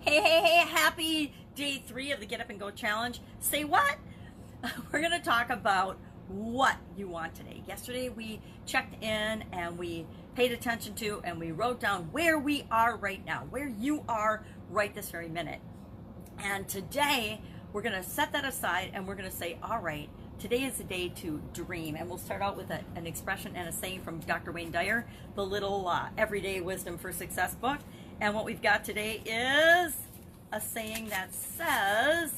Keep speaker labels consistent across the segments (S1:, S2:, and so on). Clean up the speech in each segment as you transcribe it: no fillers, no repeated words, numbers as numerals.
S1: Hey, happy day 3 of the Get Up and Go Challenge. Say what? We're going to talk about what you want today. Yesterday we checked in and we paid attention to and we wrote down where we are right now, where you are right this very minute. And today we're going to set that aside and we're going to say, all right, today is the day to dream. And we'll start out with an expression and a saying from Dr. Wayne Dyer, the little Everyday Wisdom for Success book. And what we've got today is a saying that says,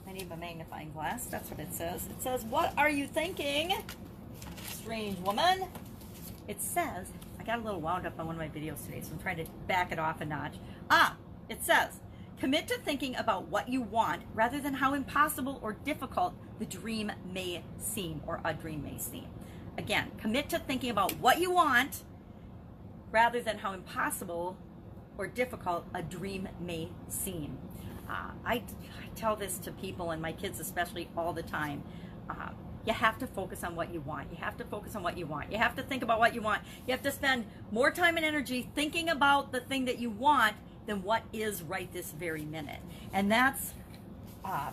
S1: I need my magnifying glass, that's what it says. It says, what are you thinking, strange woman? It says, I got a little wound up on one of my videos today, so I'm trying to back it off a notch. It says, commit to thinking about what you want rather than how impossible or difficult the dream may seem, or a dream may seem. Again, commit to thinking about what you want rather than how impossible or difficult a dream may seem. I tell this to people, and my kids especially, all the time. You have to focus on what you want. You have to focus on what you want. You have to think about what you want. You have to spend more time and energy thinking about the thing that you want than what is right this very minute. And that's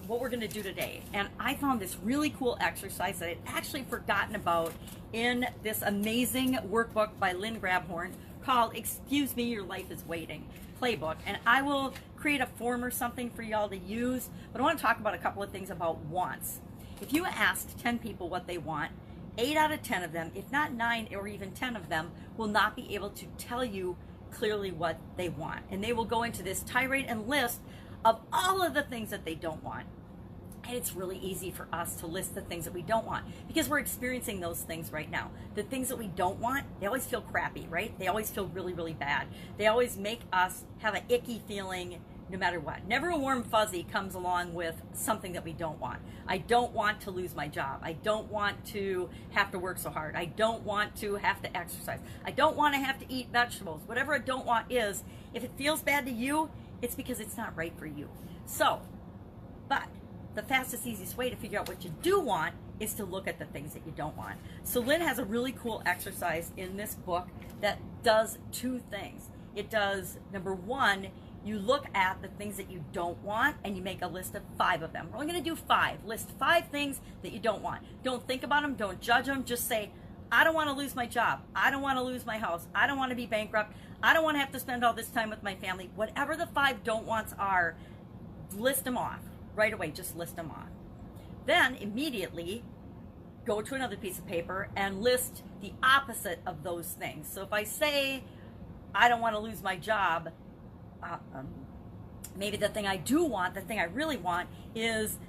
S1: what we're going to do today. And I found this really cool exercise that I'd actually forgotten about in this amazing workbook by Lynn Grabhorn called Excuse Me, Your Life is Waiting playbook. And I will create a form or something for y'all to use, but I want to talk about a couple of things about wants. If you asked 10 people what they want, 8 out of 10 of them, if not 9 or even 10 of them, will not be able to tell you clearly what they want. And they will go into this tirade and list of all of the things that they don't want. And it's really easy for us to list the things that we don't want because we're experiencing those things right now. The things that we don't want, they always feel crappy, right? They always feel really, really bad. They always make us have an icky feeling no matter what. Never a warm fuzzy comes along with something that we don't want. I don't want to lose my job. I don't want to have to work so hard. I don't want to have to exercise. I don't want to have to eat vegetables. Whatever a don't want is, if it feels bad to you, it's because it's not right for you. But the fastest, easiest way to figure out what you do want is to look at the things that you don't want. So Lynn has a really cool exercise in this book that does 2 things. It does, number 1, you look at the things that you don't want and you make a list of 5 of them. We're only going to do 5. List 5 things that you don't want. Don't think about them. Don't judge them. Just say, I don't want to lose my job. I don't want to lose my house. I don't want to be bankrupt. I don't want to have to spend all this time with my family. Whatever the 5 don't wants are, list them off. Right away, just list them off. Then immediately go to another piece of paper and list the opposite of those things. So if I say, I don't want to lose my job, maybe the thing I do want, the thing I really want is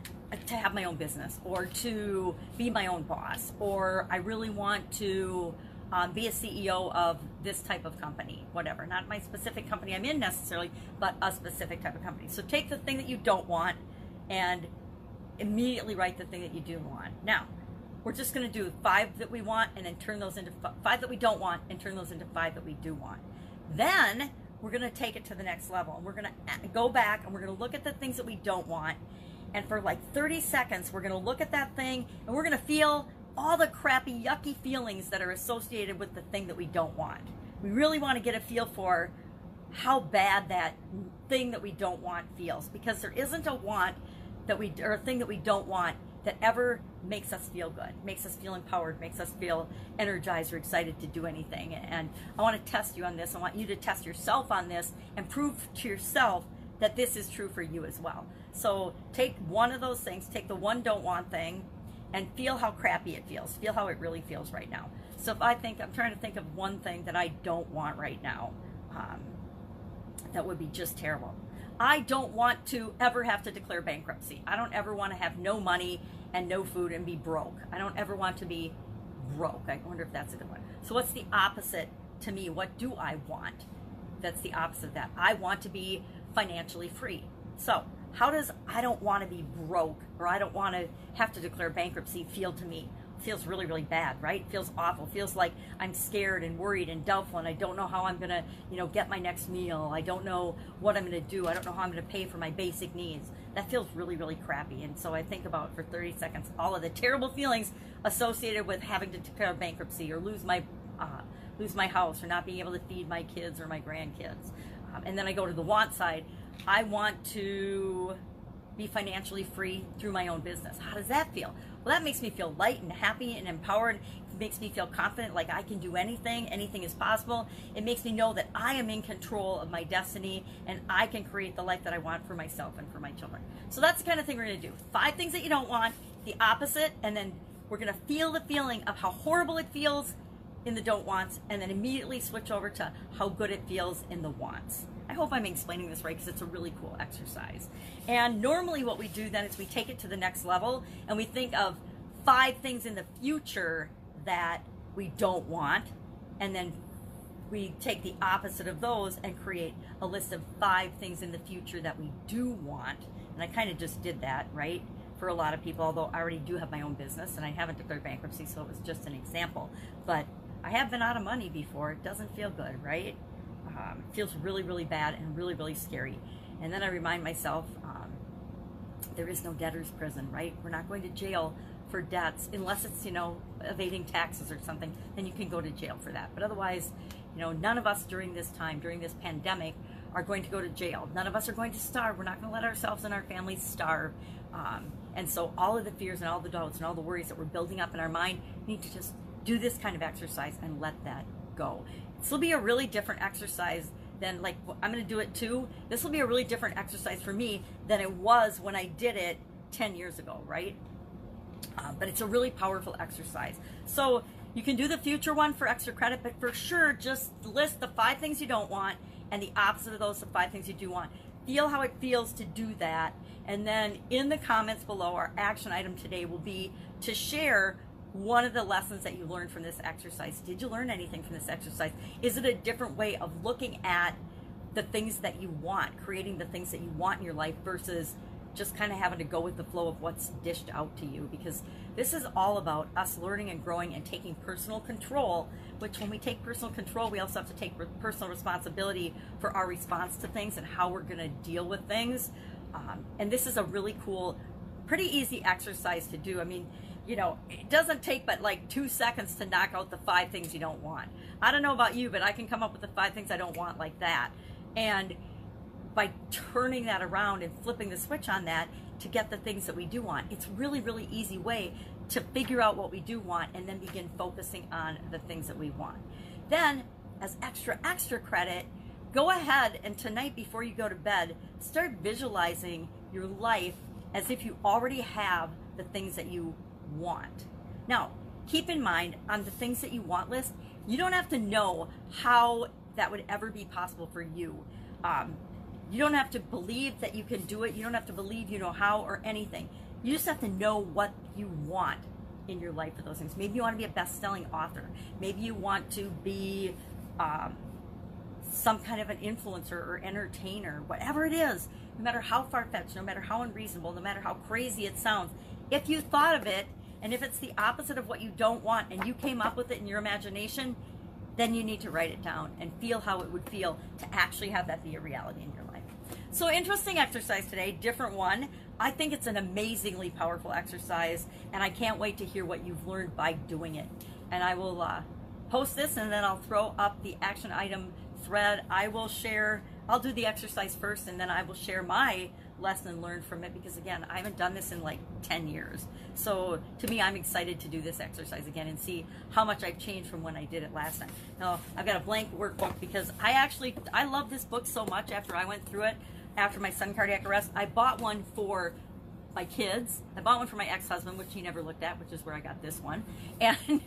S1: to have my own business or to be my own boss, or I really want to be a CEO of this type of company, whatever. Not my specific company I'm in necessarily, but a specific type of company. So take the thing that you don't want and immediately write the thing that you do want. Now, we're just going to do 5 that we want and then turn those into 5 that we don't want and turn those into 5 that we do want. Then we're going to take it to the next level. And we're going to go back and we're going to look at the things that we don't want. And for like 30 seconds, we're going to look at that thing and we're going to feel all the crappy, yucky feelings that are associated with the thing that we don't want. We really want to get a feel for how bad that thing that we don't want feels, because there isn't a want that or a thing that we don't want that ever makes us feel good, makes us feel empowered, makes us feel energized or excited to do anything. And I want to test you on this. I want you to test yourself on this and prove to yourself that this is true for you as well. So take one of those things, take the one don't want thing, and feel how crappy it feels. Feel how it really feels right now. So if I'm trying to think of one thing that I don't want right now, that would be just terrible. I don't want to ever have to declare bankruptcy. I don't ever want to have no money and no food and be broke. I don't ever want to be broke. I wonder if that's a good one. So what's the opposite to me? What do I want? That's the opposite of that. I want to be financially free. So how does I don't want to be broke or I don't want to have to declare bankruptcy feel to me? Feels really, really bad, right? Feels awful. Feels like I'm scared and worried and doubtful and I don't know how I'm going to, get my next meal. I don't know what I'm going to do. I don't know how I'm going to pay for my basic needs. That feels really, really crappy. And so I think about for 30 seconds all of the terrible feelings associated with having to declare bankruptcy or lose my house or not being able to feed my kids or my grandkids. And then I go to the want side. I want to be financially free through my own business. How does that feel? Well, that makes me feel light and happy and empowered. It makes me feel confident, like I can do anything. Anything is possible. It makes me know that I am in control of my destiny and I can create the life that I want for myself and for my children. So that's the kind of thing we're going to do. 5 things that you don't want, the opposite, and then we're going to feel the feeling of how horrible it feels in the don't wants, and then immediately switch over to how good it feels in the wants. I hope I'm explaining this right, because it's a really cool exercise. And normally what we do then is we take it to the next level and we think of 5 things in the future that we don't want, and then we take the opposite of those and create a list of 5 things in the future that we do want. And I kind of just did that, right? For a lot of people, although I already do have my own business and I haven't declared bankruptcy, so it was just an example. But I have been out of money before. It doesn't feel good, right? It feels really, really bad and really, really scary. And then I remind myself, there is no debtor's prison, right? We're not going to jail for debts unless it's, evading taxes or something. Then you can go to jail for that. But otherwise, none of us during this time, during this pandemic, are going to go to jail. None of us are going to starve. We're not going to let ourselves and our families starve. And so all of the fears and all the doubts and all the worries that we're building up in our mind, we need to just do this kind of exercise and let that go. This will be a really different exercise than, like, I'm going to do it too. This will be a really different exercise for me than it was when I did it 10 years ago, right? But it's a really powerful exercise. So you can do the future one for extra credit, but for sure, just list the 5 things you don't want and the opposite of those, the 5 things you do want. Feel how it feels to do that. And then in the comments below, our action item today will be to share one of the lessons that you learned from this exercise. Did you learn anything from this exercise? Is it a different way of looking at the things that you want, creating the things that you want in your life versus just kind of having to go with the flow of what's dished out to you? Because this is all about us learning and growing and taking personal control, which when we take personal control, we also have to take personal responsibility for our response to things and how we're going to deal with things. And this is a really cool, pretty easy exercise to do. I mean, it doesn't take but like 2 seconds to knock out the 5 things you don't want. I don't know about you, but I can come up with the 5 things I don't want like that. And by turning that around and flipping the switch on that to get the things that we do want, it's really, really easy way to figure out what we do want and then begin focusing on the things that we want. Then, as extra credit, go ahead and tonight before you go to bed, start visualizing your life as if you already have the things that you want. Now, keep in mind, on the things that you want list, you don't have to know how that would ever be possible for you. You don't have to believe that you can do it. You don't have to believe you know how or anything. You just have to know what you want in your life for those things. Maybe you want to be a best-selling author. Maybe you want to be some kind of an influencer or entertainer, whatever it is, no matter how far-fetched, no matter how unreasonable, no matter how crazy it sounds. If you thought of it, and if it's the opposite of what you don't want, and you came up with it in your imagination, then you need to write it down and feel how it would feel to actually have that be a reality in your life. So interesting exercise today, different one. I think it's an amazingly powerful exercise, and I can't wait to hear what you've learned by doing it. And I will post this, and then I'll throw up the action item thread. I'll do the exercise first, and then I will share my lesson learned from it, because again, I haven't done this in like 10 years. So to me, I'm excited to do this exercise again and see how much I've changed from when I did it last time. Now, I've got a blank workbook because I love this book so much after I went through it, after my sudden cardiac arrest. I bought one for my kids. I bought one for my ex-husband, which he never looked at, which is where I got this one. And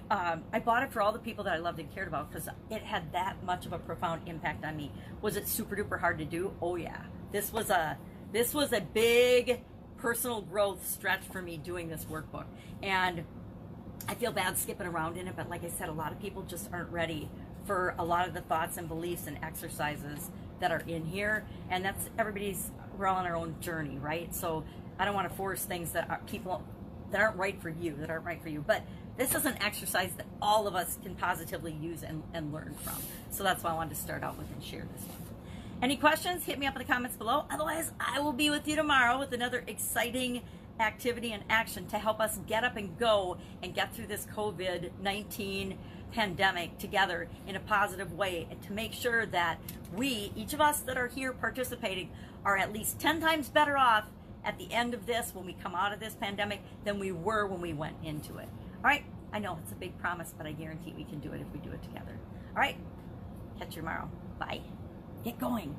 S1: I bought it for all the people that I loved and cared about because it had that much of a profound impact on me. Was it super duper hard to do? Oh yeah. This was a big personal growth stretch for me doing this workbook. And I feel bad skipping around in it, but like I said, a lot of people just aren't ready for a lot of the thoughts and beliefs and exercises that are in here. And that's we're all on our own journey, right? So I don't want to force things that aren't right for you, But this is an exercise that all of us can positively use and learn from. So that's why I wanted to start out with and share this one. Any questions? Hit me up in the comments below. Otherwise, I will be with you tomorrow with another exciting activity and action to help us get up and go and get through this COVID-19 pandemic together in a positive way, and to make sure that we, each of us that are here participating, are at least 10 times better off at the end of this, when we come out of this pandemic, than we were when we went into it. All right, I know it's a big promise, but I guarantee we can do it if we do it together. All right, catch you tomorrow. Bye. Get going.